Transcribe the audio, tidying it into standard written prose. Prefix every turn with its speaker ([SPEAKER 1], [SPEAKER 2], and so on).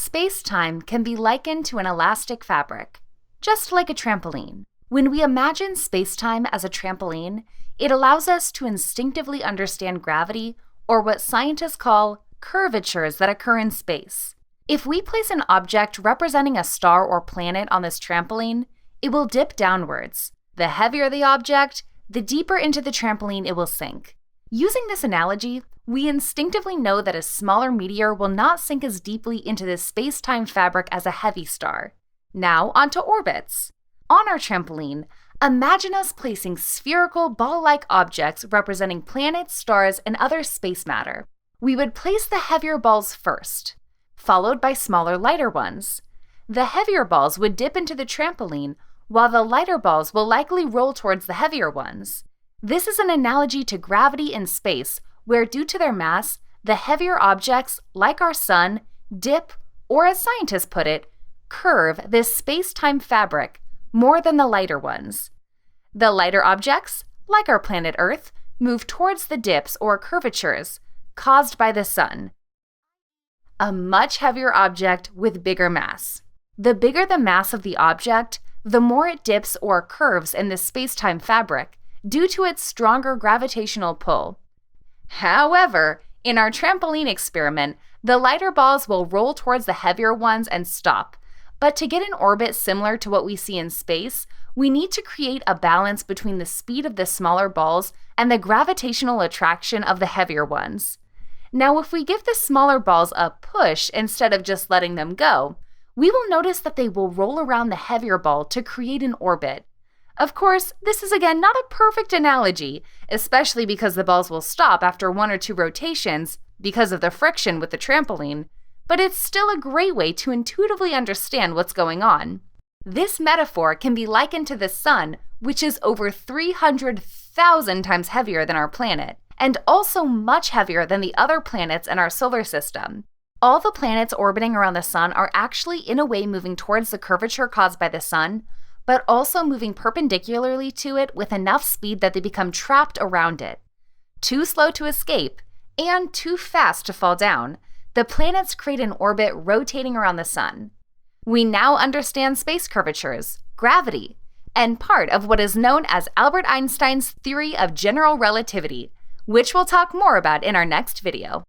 [SPEAKER 1] Space-time can be likened to an elastic fabric, just like a trampoline. When we imagine space-time as a trampoline, it allows us to instinctively understand gravity, or what scientists call curvatures that occur in space. If we place an object representing a star or planet on this trampoline, it will dip downwards. The heavier the object, the deeper into the trampoline it will sink. Using this analogy, we instinctively know that a smaller meteor will not sink as deeply into the space-time fabric as a heavy star. Now onto orbits. On our trampoline, imagine us placing spherical, ball-like objects representing planets, stars, and other space matter. We would place the heavier balls first, followed by smaller, lighter ones. The heavier balls would dip into the trampoline, while the lighter balls will likely roll towards the heavier ones. This is an analogy to gravity in space, where due to their mass, the heavier objects, like our sun, dip, or as scientists put it, curve this space-time fabric more than the lighter ones. The lighter objects, like our planet Earth, move towards the dips or curvatures caused by the sun. A much heavier object with bigger mass. The bigger the mass of the object, the more it dips or curves in the space-time fabric due to its stronger gravitational pull. However, in our trampoline experiment, the lighter balls will roll towards the heavier ones and stop. But to get an orbit similar to what we see in space, we need to create a balance between the speed of the smaller balls and the gravitational attraction of the heavier ones. Now, if we give the smaller balls a push instead of just letting them go, we will notice that they will roll around the heavier ball to create an orbit. Of course, this is again not a perfect analogy, especially because the balls will stop after 1 or 2 rotations because of the friction with the trampoline, but it's still a great way to intuitively understand what's going on. This metaphor can be likened to the sun, which is over 300,000 times heavier than our planet, and also much heavier than the other planets in our solar system. All the planets orbiting around the sun are actually in a way moving towards the curvature caused by the sun, but also moving perpendicularly to it with enough speed that they become trapped around it. Too slow to escape, and too fast to fall down, the planets create an orbit rotating around the sun. We now understand space curvatures, gravity, and part of what is known as Albert Einstein's Theory of General Relativity, which we'll talk more about in our next video.